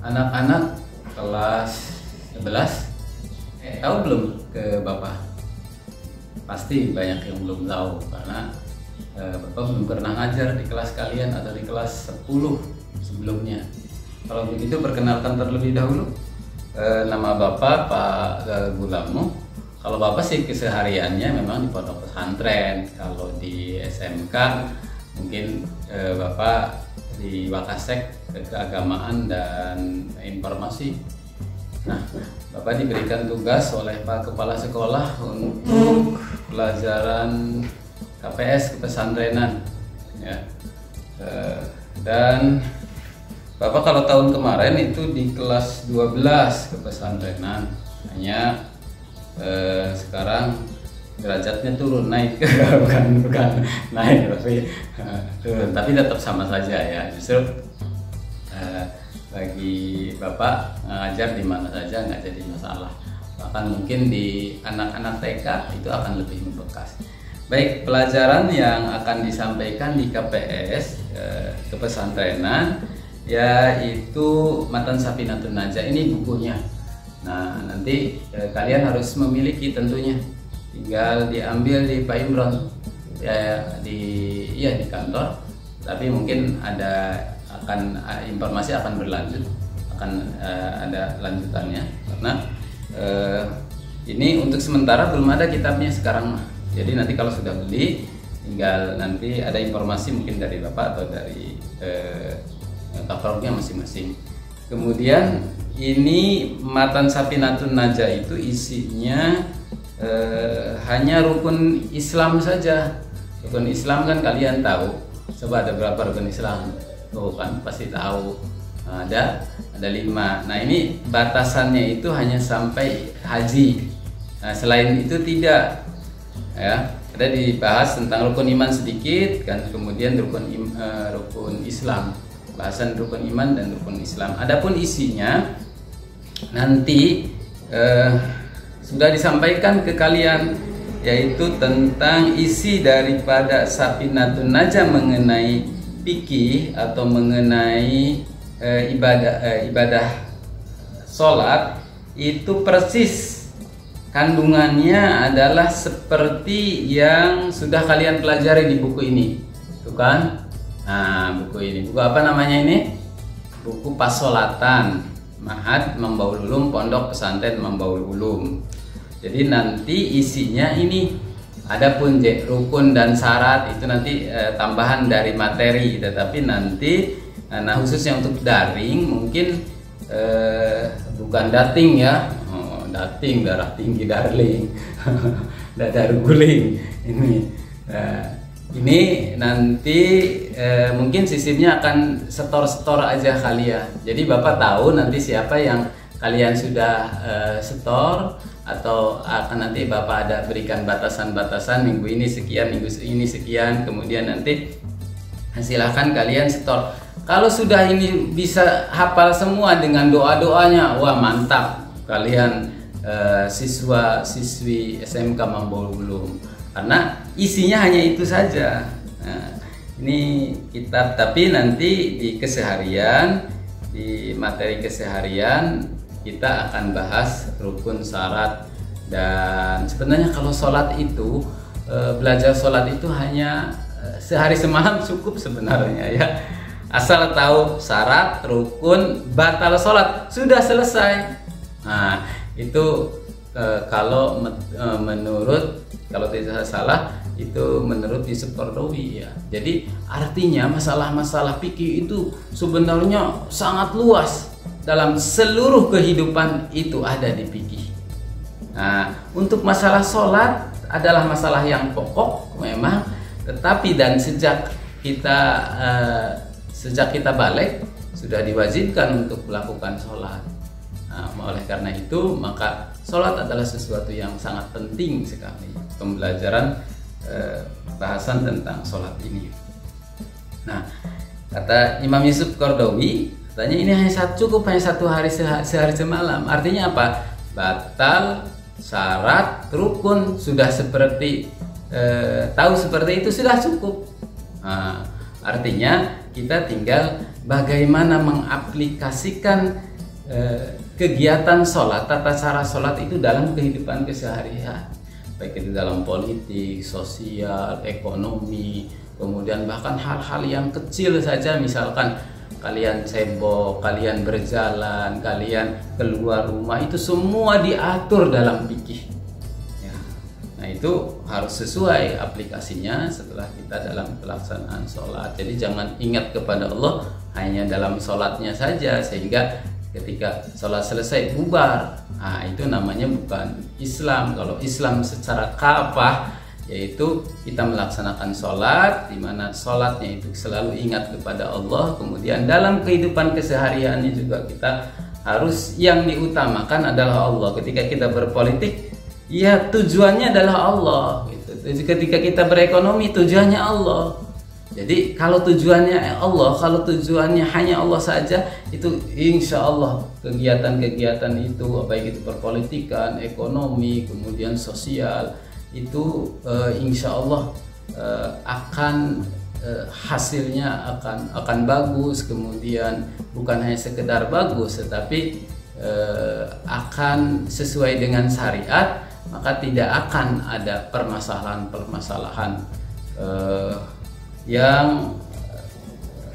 anak-anak kelas 11 tahu belum ke Bapak? Pasti banyak yang belum tahu karena Bapak belum pernah ngajar di kelas kalian atau di kelas 10 sebelumnya. Kalau begitu perkenalkan terlebih dahulu. Nama Bapak Pak Gulamo. Kalau Bapak sih kesehariannya memang di pondok pesantren. Kalau di SMK mungkin Bapak di Wakasek Keagamaan dan Informasi. Nah, Bapak diberikan tugas oleh Pak Kepala Sekolah untuk pelajaran KPS kepesantrenan, ya. Dan Bapak kalau tahun kemarin itu di kelas 12 kepesantrenan, hanya sekarang derajatnya turun, naik bukan naik tapi turun, tapi tetap sama saja ya. Justru bagi Bapak ngajar di mana saja nggak jadi masalah, bahkan mungkin di anak-anak TK itu akan lebih membekas. Baik, pelajaran yang akan disampaikan di KPS kepesantrenan yaitu Matan Safinatun Najah, ini bukunya. Nah, nanti kalian harus memiliki tentunya, tinggal diambil di Pak Imron ya, di kantor. Tapi mungkin informasi akan berlanjut, akan ada lanjutannya karena ini untuk sementara belum ada kitabnya sekarang. Jadi nanti kalau sudah beli, tinggal nanti ada informasi mungkin dari Bapak atau dari katalognya masing-masing. Kemudian ini Matan Safinatun Najah itu isinya hanya rukun Islam saja. Rukun Islam kan kalian tahu. Coba ada berapa rukun Islam? Tuh kan pasti tahu. Ada 5. Nah, ini batasannya itu hanya sampai haji. Nah, selain itu tidak, ya. Ada dibahas tentang rukun iman sedikit kan, kemudian rukun Islam. Bahasan rukun iman dan rukun Islam. Adapun isinya nanti sudah disampaikan ke kalian, yaitu tentang isi daripada Safinatun Najah mengenai fikih atau mengenai ibadah sholat. Itu persis kandungannya adalah seperti yang sudah kalian pelajari di buku ini, tuh kan? Nah, buku ini, buku apa namanya ini? Buku Pasolatan Ma'had Mambaul Ulum, Pondok Pesantren Mambaul Ulum. Jadi nanti isinya ini, adapun rukun dan syarat itu nanti tambahan dari materi, tetapi nanti nah khususnya untuk daring mungkin bukan dating ya, dating darah tinggi darling, dadar guling ini. Ini nanti mungkin sistemnya akan setor aja kalian. Jadi Bapak tahu nanti siapa yang kalian sudah setor, atau akan nanti Bapak ada berikan batasan-batasan, minggu ini sekian, minggu ini sekian, kemudian nanti silahkan kalian setor. Kalau sudah ini bisa hafal semua dengan doa-doanya, wah mantap kalian siswa-siswi SMK Mambaul Ulum. Karena isinya hanya itu saja. Nah, ini kitab, tapi nanti di keseharian, di materi keseharian kita akan bahas rukun, syarat, dan sebenarnya kalau sholat itu belajar sholat itu hanya sehari semalam cukup sebenarnya ya. Asal tahu syarat, rukun, batal sholat, sudah selesai. Nah, itu kalau menurut, kalau tidak salah itu menurut Yusuf Qaradawi ya. Jadi artinya masalah-masalah fikih itu sebenarnya sangat luas, dalam seluruh kehidupan itu ada di fikih. Nah, untuk masalah sholat adalah masalah yang pokok memang, tetapi dan sejak kita balik sudah diwajibkan untuk melakukan sholat. Nah, oleh karena itu maka sholat adalah sesuatu yang sangat penting sekali, pembelajaran bahasan tentang sholat ini. Nah, kata Imam Yusuf Qaradawi, katanya ini cukup hanya satu hari sehari semalam. Artinya apa? Batal, syarat, rukun sudah seperti tahu seperti itu sudah cukup. Nah, artinya kita tinggal bagaimana mengaplikasikan kegiatan sholat, tata cara sholat itu dalam kehidupan keseharian, baik itu dalam politik, sosial, ekonomi, kemudian bahkan hal-hal yang kecil saja, misalkan kalian cebok, kalian berjalan, kalian keluar rumah, itu semua diatur dalam fikih. Ya. Nah itu harus sesuai aplikasinya setelah kita dalam pelaksanaan sholat. Jadi jangan ingat kepada Allah hanya dalam sholatnya saja, sehingga ketika sholat selesai bubar. Nah itu namanya bukan Islam. Kalau Islam secara kafah, yaitu kita melaksanakan sholat, di mana sholatnya itu selalu ingat kepada Allah. Kemudian dalam kehidupan kesehariannya juga kita harus yang diutamakan adalah Allah. Ketika kita berpolitik, ya tujuannya adalah Allah gitu. Ketika kita berekonomi, tujuannya Allah. Jadi kalau tujuannya Allah, kalau tujuannya hanya Allah saja, itu insya Allah kegiatan-kegiatan itu, baik itu perpolitikan, ekonomi, kemudian sosial, itu insya Allah akan hasilnya akan bagus. Kemudian bukan hanya sekedar bagus, tetapi akan sesuai dengan syariat, maka tidak akan ada permasalahan-permasalahan yang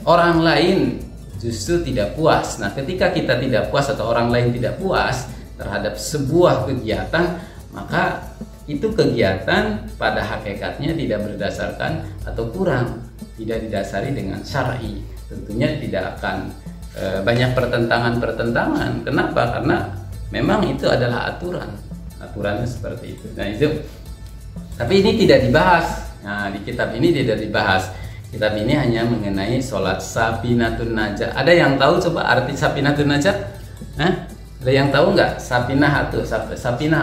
orang lain justru tidak puas. Nah, ketika kita tidak puas atau orang lain tidak puas terhadap sebuah kegiatan, maka itu kegiatan pada hakikatnya tidak berdasarkan atau kurang, tidak didasari dengan syar'i. Tentunya tidak akan banyak pertentangan-pertentangan. Kenapa? Karena memang itu adalah aturannya seperti itu. Nah itu, tapi ini tidak dibahas. Nah di kitab ini tidak dibahas. Kitab ini hanya mengenai sholat Safinatun Najah. Ada yang tahu coba arti Safinatun Najah? Ada yang tahu nggak? Safinah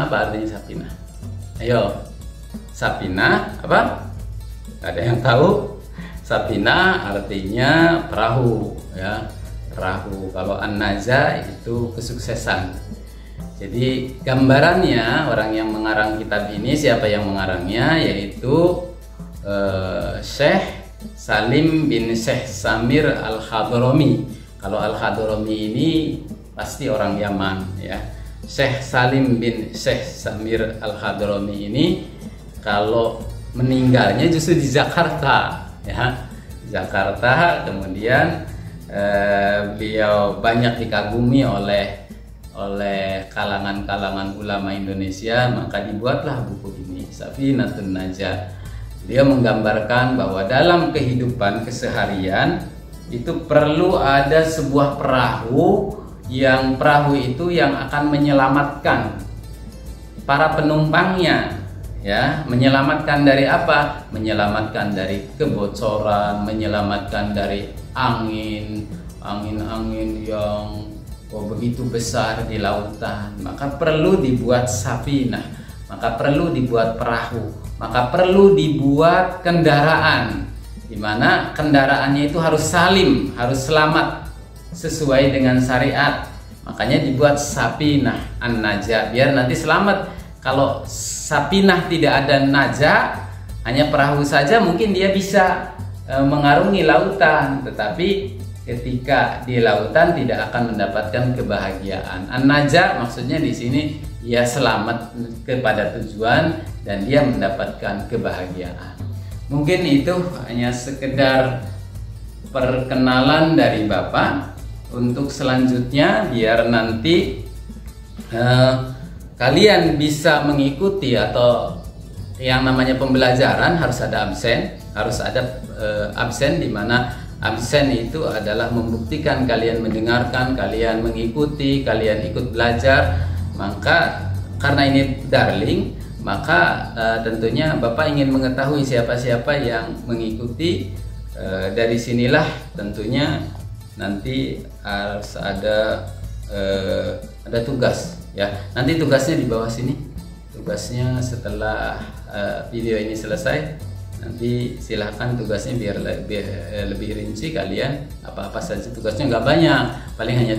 apa artinya Safinah? Ayo, Safinah apa? Ada yang tahu? Safinah artinya perahu, ya, perahu. Kalau An-Najah itu kesuksesan. Jadi gambarannya, orang yang mengarang kitab ini, siapa yang mengarangnya? Yaitu Syekh Salim bin Syekh Samir Al-Hadrami. Kalau Al-Hadrami ini pasti orang Yaman, ya. Syekh Salim bin Syekh Samir Al-Hadrami ini kalau meninggalnya justru di Jakarta, ya. Jakarta. Kemudian beliau banyak dikagumi oleh kalangan-kalangan ulama Indonesia, maka dibuatlah buku ini, Safinatun Najah. Dia menggambarkan bahwa dalam kehidupan keseharian itu perlu ada sebuah perahu, yang perahu itu yang akan menyelamatkan para penumpangnya, ya. Menyelamatkan dari apa? Menyelamatkan dari kebocoran, menyelamatkan dari angin yang begitu besar di lautan. Maka perlu dibuat safinah, maka perlu dibuat perahu, maka perlu dibuat kendaraan, di mana kendaraannya itu harus salim, harus selamat sesuai dengan syariat. Makanya dibuat Safinah An-Najah, biar nanti selamat. Kalau Safinah tidak ada najah, hanya perahu saja, mungkin dia bisa mengarungi lautan, tetapi ketika di lautan tidak akan mendapatkan kebahagiaan. An-Najah maksudnya di sini ia selamat kepada tujuan dan dia mendapatkan kebahagiaan. Mungkin itu hanya sekedar perkenalan dari Bapak. Untuk selanjutnya, biar nanti kalian bisa mengikuti, atau yang namanya pembelajaran harus ada absen, di mana absen itu adalah membuktikan kalian mendengarkan, kalian mengikuti, kalian ikut belajar. Maka karena ini darling, maka tentunya Bapak ingin mengetahui siapa-siapa yang mengikuti. Dari sinilah tentunya nanti harus ada tugas, ya. Nanti tugasnya di bawah sini. Tugasnya setelah video ini selesai, nanti silahkan tugasnya biar lebih rinci. Kalian apa-apa saja tugasnya, nggak banyak, paling hanya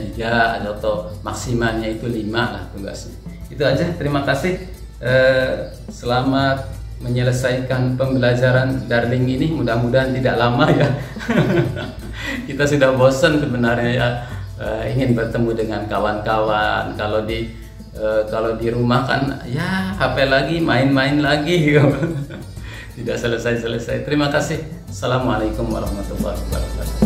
3 atau maksimalnya itu 5 lah tugasnya. Itu aja, terima kasih. Selamat menyelesaikan pembelajaran darling ini, mudah-mudahan tidak lama ya. Kita sudah bosan sebenarnya ya ingin bertemu dengan kawan-kawan. Kalau di rumah kan ya HP lagi, main-main lagi. Tidak selesai-selesai. Terima kasih. Assalamualaikum warahmatullahi wabarakatuh.